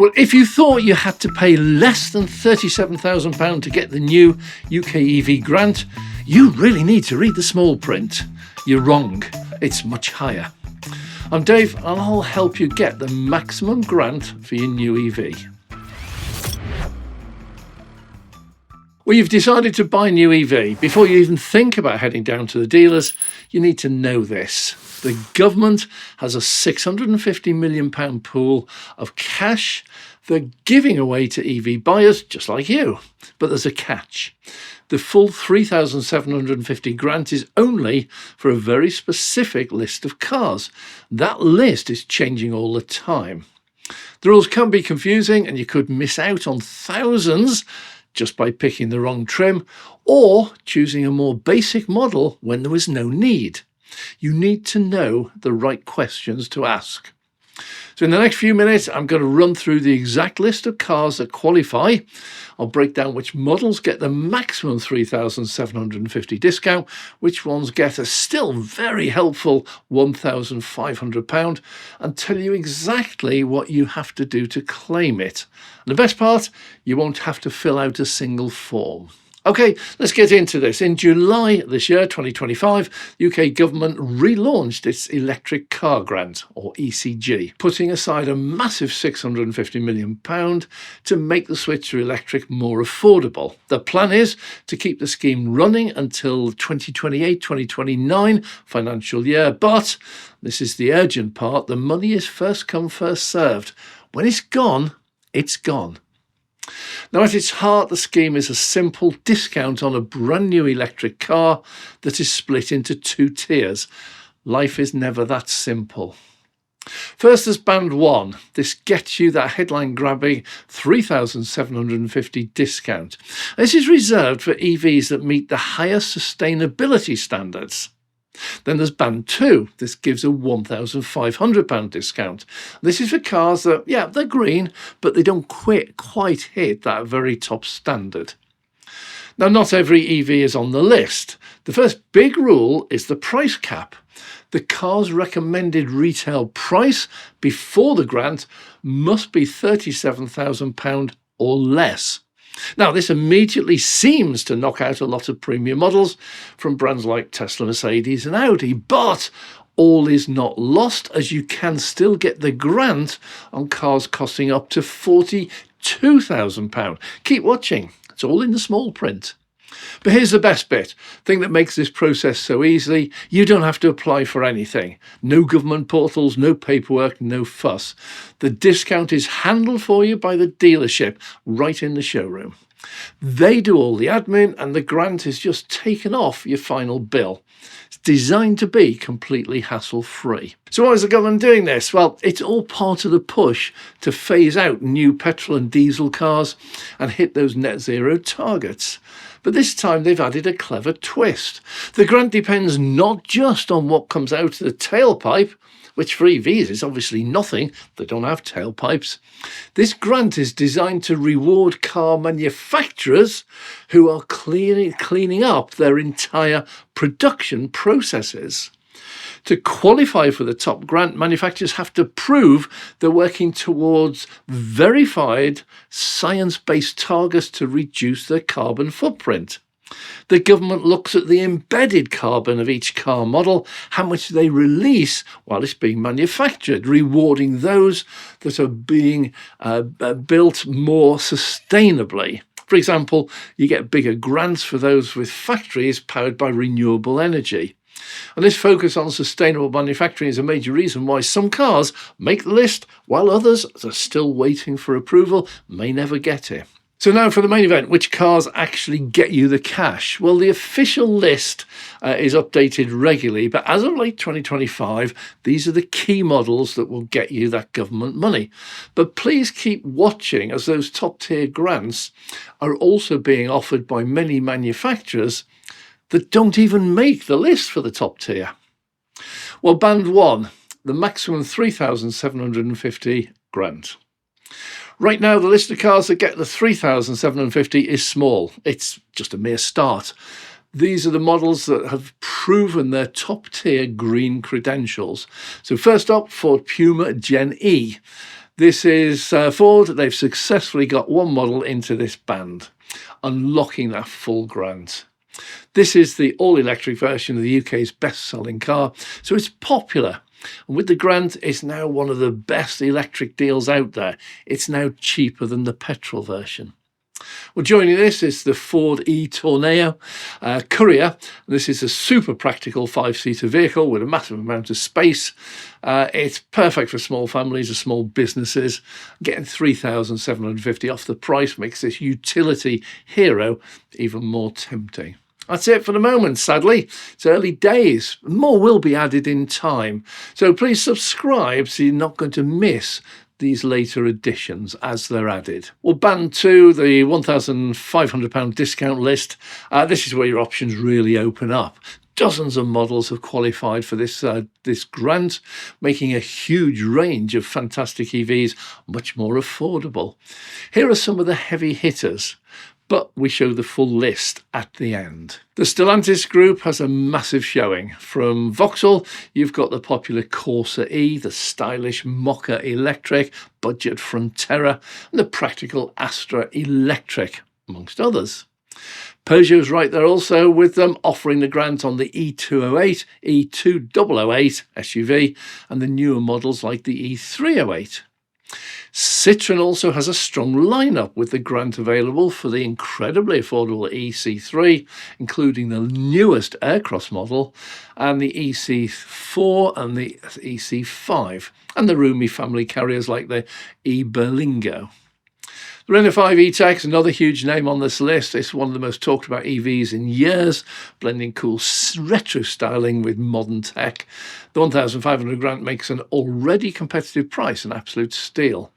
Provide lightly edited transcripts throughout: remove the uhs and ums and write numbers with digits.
Well, if you thought you had to pay less than £37,000 to get the new UK EV grant, you really need to read the small print. You're wrong. It's much higher. I'm Dave and I'll help you get the maximum grant for your new EV. Well, you've decided to buy a new EV. Before you even think about heading down to the dealers, you need to know this. The government has a £650 million pool of cash they're giving away to EV buyers just like you. But there's a catch. The full £3,750 grant is only for a very specific list of cars. That list is changing all the time. The rules can be confusing and you could miss out on thousands just by picking the wrong trim or choosing a more basic model when there was no need. You need to know the right questions to ask. So in the next few minutes, I'm going to run through the exact list of cars that qualify. I'll break down which models get the maximum £3,750 discount, which ones get a still very helpful £1,500, and tell you exactly what you have to do to claim it. And the best part, you won't have to fill out a single form. Okay, let's get into this. In July this year, 2025, the UK government relaunched its electric car grant, or ECG, putting aside a massive £650 million to make the switch to electric more affordable. The plan is to keep the scheme running until 2028-2029 financial year, but this is the urgent part. The money is first come, first served. When it's gone, it's gone. Now, at its heart, the scheme is a simple discount on a brand new electric car that is split into two tiers. Life is never that simple. First, there's Band 1. This gets you that headline-grabbing £3,750 discount. This is reserved for EVs that meet the higher sustainability standards. Then there's Band 2. This gives a £1,500 discount. This is for cars that, they're green, but they don't quite hit that very top standard. Now, not every EV is on the list. The first big rule is the price cap. The car's recommended retail price before the grant must be £37,000 or less. Now, this immediately seems to knock out a lot of premium models from brands like Tesla, Mercedes and Audi, but all is not lost, as you can still get the grant on cars costing up to £42,000. Keep watching, it's all in the small print. But here's the best bit, thing that makes this process so easy. You don't have to apply for anything. No government portals, no paperwork, no fuss. The discount is handled for you by the dealership right in the showroom. They do all the admin and the grant is just taken off your final bill. It's designed to be completely hassle-free. So why is the government doing this? Well, it's all part of the push to phase out new petrol and diesel cars and hit those net zero targets. But this time they've added a clever twist. The grant depends not just on what comes out of the tailpipe, which for EVs is obviously nothing, they don't have tailpipes. This grant is designed to reward car manufacturers who are cleaning up their entire production processes. To qualify for the top grant, manufacturers have to prove they're working towards verified science-based targets to reduce their carbon footprint. The government looks at the embedded carbon of each car model, how much they release while it's being manufactured, rewarding those that are being built more sustainably. For example, you get bigger grants for those with factories powered by renewable energy. And this focus on sustainable manufacturing is a major reason why some cars make the list, while others that are still waiting for approval may never get it. So now for the main event, which cars actually get you the cash? Well, the official list is updated regularly, but as of late 2025, these are the key models that will get you that government money. But please keep watching, as those top tier grants are also being offered by many manufacturers that don't even make the list for the top tier. Well, Band 1, the maximum £3,750 grant. Right now, the list of cars that get the £3,750 is small. It's just a mere start. These are the models that have proven their top-tier green credentials. So first up, Ford Puma Gen E. This is Ford. They've successfully got one model into this band, unlocking that full grant. This is the all-electric version of the UK's best-selling car, so it's popular. And with the grant, it's now one of the best electric deals out there. It's now cheaper than the petrol version. Well, joining this is the Ford e-Tourneo Courier. This is a super practical 5-seater vehicle with a massive amount of space. It's perfect for small families or small businesses. Getting $3,750 off the price makes this utility hero even more tempting. That's it for the moment, sadly. It's early days. More will be added in time. So please subscribe so you're not going to miss these later additions as they're added. Well, Band 2, the £1,500 discount list, this is where your options really open up. Dozens of models have qualified for this grant, making a huge range of fantastic EVs much more affordable. Here are some of the heavy hitters, but we show the full list at the end. The Stellantis group has a massive showing. From Vauxhall, you've got the popular Corsa E, the stylish Mokka Electric, budget Frontera, and the practical Astra Electric, amongst others. Peugeot's right there also, with them offering the grant on the E208, E2008 SUV, and the newer models like the E308. Citroën also has a strong lineup with the grant available for the incredibly affordable EC3, including the newest Aircross model, and the EC4 and the EC5, and the roomy family carriers like the e-Berlingo. The Renault 5 E-Tech, another huge name on this list. It's one of the most talked about EVs in years, blending cool retro styling with modern tech. The 1,500 grant makes an already competitive price an absolute steal.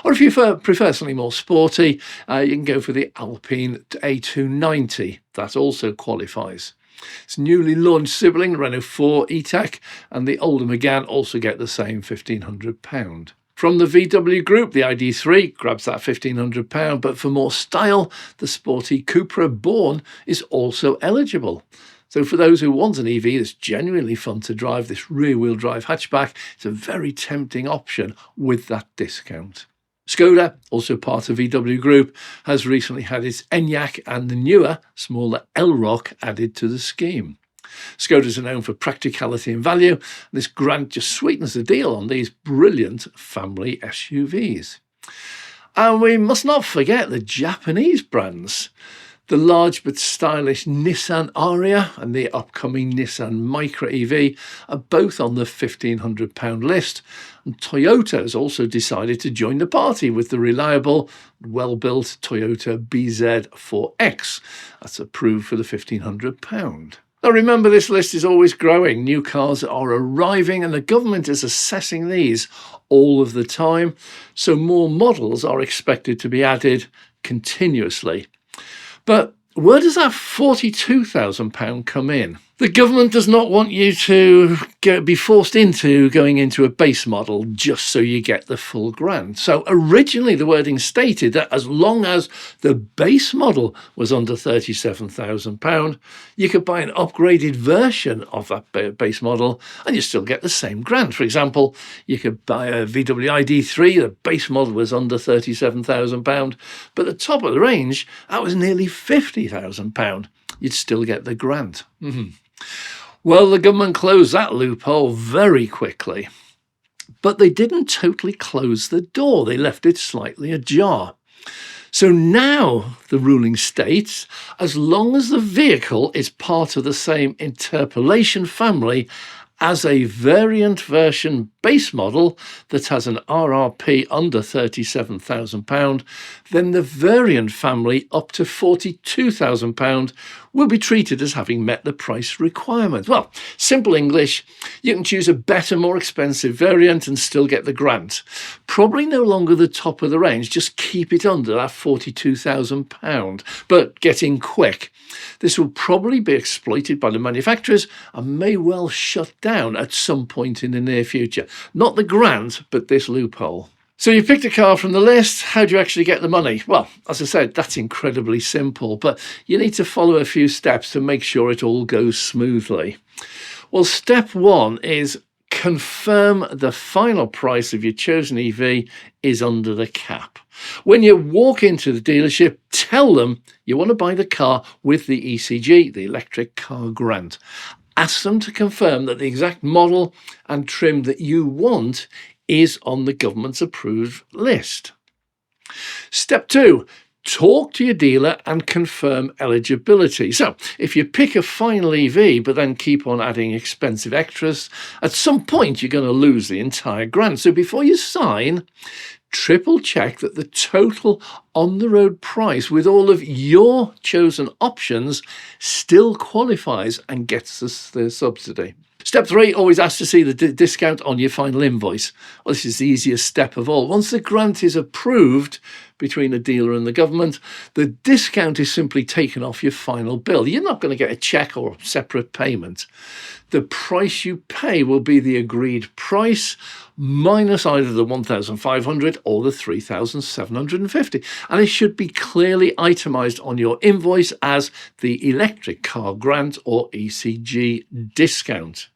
Or if you prefer something more sporty, you can go for the Alpine A290. That also qualifies. Its newly launched sibling, Renault 4 E-Tech, and the older Megane also get the same £1,500. From the VW group, the ID3 grabs that £1,500, but for more style, the sporty Cupra Born is also eligible. So for those who want an EV that's genuinely fun to drive, this rear-wheel drive hatchback is a very tempting option with that discount. Skoda, also part of VW Group, has recently had its Enyaq and the newer, smaller Elroq added to the scheme. Skodas are known for practicality and value. This grant just sweetens the deal on these brilliant family SUVs. And we must not forget the Japanese brands. The large but stylish Nissan Ariya and the upcoming Nissan Micra EV are both on the £1,500 list. And Toyota has also decided to join the party with the reliable, well-built Toyota BZ4X. That's approved for the £1,500. Now remember, this list is always growing. New cars are arriving and the government is assessing these all of the time. So more models are expected to be added continuously. But where does that £42,000 come in? The government does not want you to be forced into going into a base model just so you get the full grant. So originally the wording stated that as long as the base model was under £37,000, you could buy an upgraded version of that base model and you still get the same grant. For example, you could buy a VW ID3, the base model was under £37,000, but the top of the range, that was nearly £50,000. You'd still get the grant. Well, the government closed that loophole very quickly, but they didn't totally close the door. They left it slightly ajar. So now the ruling states, as long as the vehicle is part of the same interpolation family as a variant version base model that has an RRP under £37,000, then the variant family up to £42,000 will be treated as having met the price requirement. Well, simple English, you can choose a better, more expensive variant and still get the grant. Probably no longer the top of the range, just keep it under that £42,000, but get in quick. This will probably be exploited by the manufacturers and may well shut down at some point in the near future. Not the grant, but this loophole. So you picked a car from the list. How do you actually get the money? Well, as I said, that's incredibly simple, but you need to follow a few steps to make sure it all goes smoothly. Well, step one is confirm the final price of your chosen EV is under the cap. When you walk into the dealership, tell them you want to buy the car with the ECG, the electric car grant. Ask them to confirm that the exact model and trim that you want is on the government's approved list. Step 2. Talk to your dealer and confirm eligibility. So, if you pick a final EV but then keep on adding expensive extras, at some point you're going to lose the entire grant. So before you sign, triple check that the total on-the-road price with all of your chosen options still qualifies and gets the subsidy. Step 3, always ask to see the discount on your final invoice. Well, this is the easiest step of all. Once the grant is approved between the dealer and the government, the discount is simply taken off your final bill. You're not going to get a cheque or a separate payment. The price you pay will be the agreed price minus either the $1,500 or the $3,750. And it should be clearly itemised on your invoice as the electric car grant or ECG discount.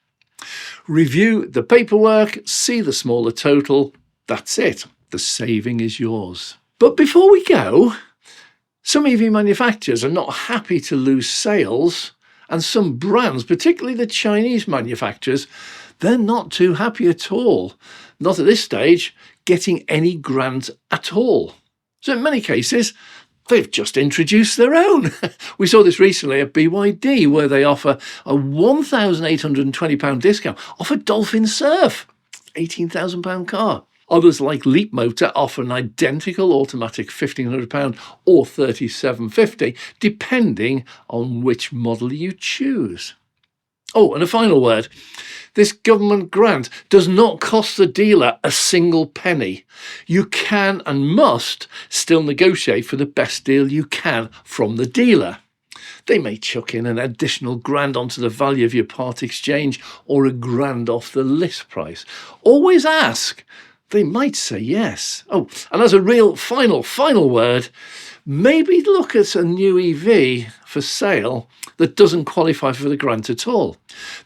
Review the paperwork, see the smaller total. That's it. The saving is yours. But before we go, some EV manufacturers are not happy to lose sales, and some brands, particularly the Chinese manufacturers, they're not too happy at all. Not at this stage, getting any grant at all. So in many cases, they've just introduced their own. We saw this recently at BYD, where they offer a £1,820 discount off a Dolphin Surf, £18,000 car. Others like Leapmotor offer an identical automatic £1,500 or $3,750, depending on which model you choose. Oh, and a final word. This government grant does not cost the dealer a single penny. You can and must still negotiate for the best deal you can from the dealer. They may chuck in an additional grand onto the value of your part exchange or a grand off the list price. Always ask. They might say yes. Oh, and as a real final word, maybe look at a new EV for sale that doesn't qualify for the grant at all.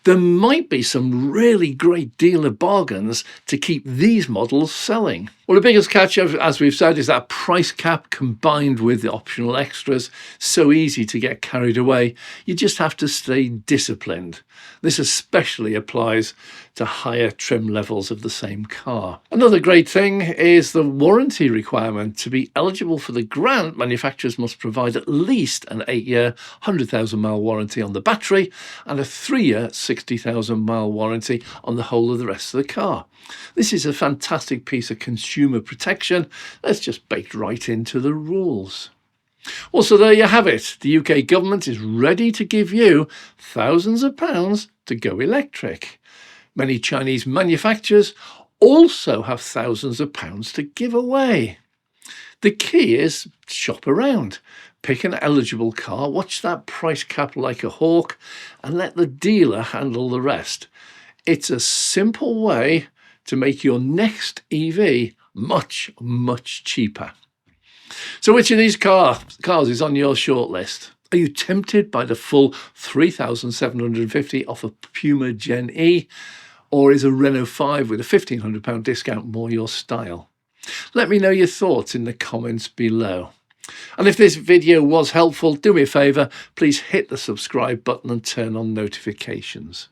There might be some really great dealer bargains to keep these models selling. Well, the biggest catch, as we've said, is that price cap combined with the optional extras. So easy to get carried away. You just have to stay disciplined. This especially applies to higher trim levels of the same car. Another great thing is the warranty requirement. To be eligible for the grant, manufacturers must provide at least an 8-year, 100,000-mile warranty on the battery and a 3-year, 60,000-mile warranty on the whole of the rest of the car. This is a fantastic piece of consumer protection that's just baked right into the rules. Well, so there you have it. The UK government is ready to give you thousands of pounds to go electric. Many Chinese manufacturers also have thousands of pounds to give away. The key is shop around. Pick an eligible car, watch that price cap like a hawk, and let the dealer handle the rest. It's a simple way to make your next EV much, much cheaper. So which of these cars is on your shortlist? Are you tempted by the full $3,750 off a Puma Gen E? Or is a Renault 5 with a £1,500 discount more your style? Let me know your thoughts in the comments below. And if this video was helpful, do me a favour, please hit the subscribe button and turn on notifications.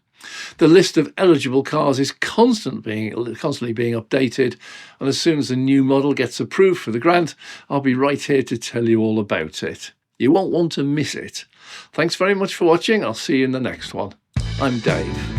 The list of eligible cars is constantly being updated, and as soon as a new model gets approved for the grant, I'll be right here to tell you all about it. You won't want to miss it. Thanks very much for watching. I'll see you in the next one. I'm Dave.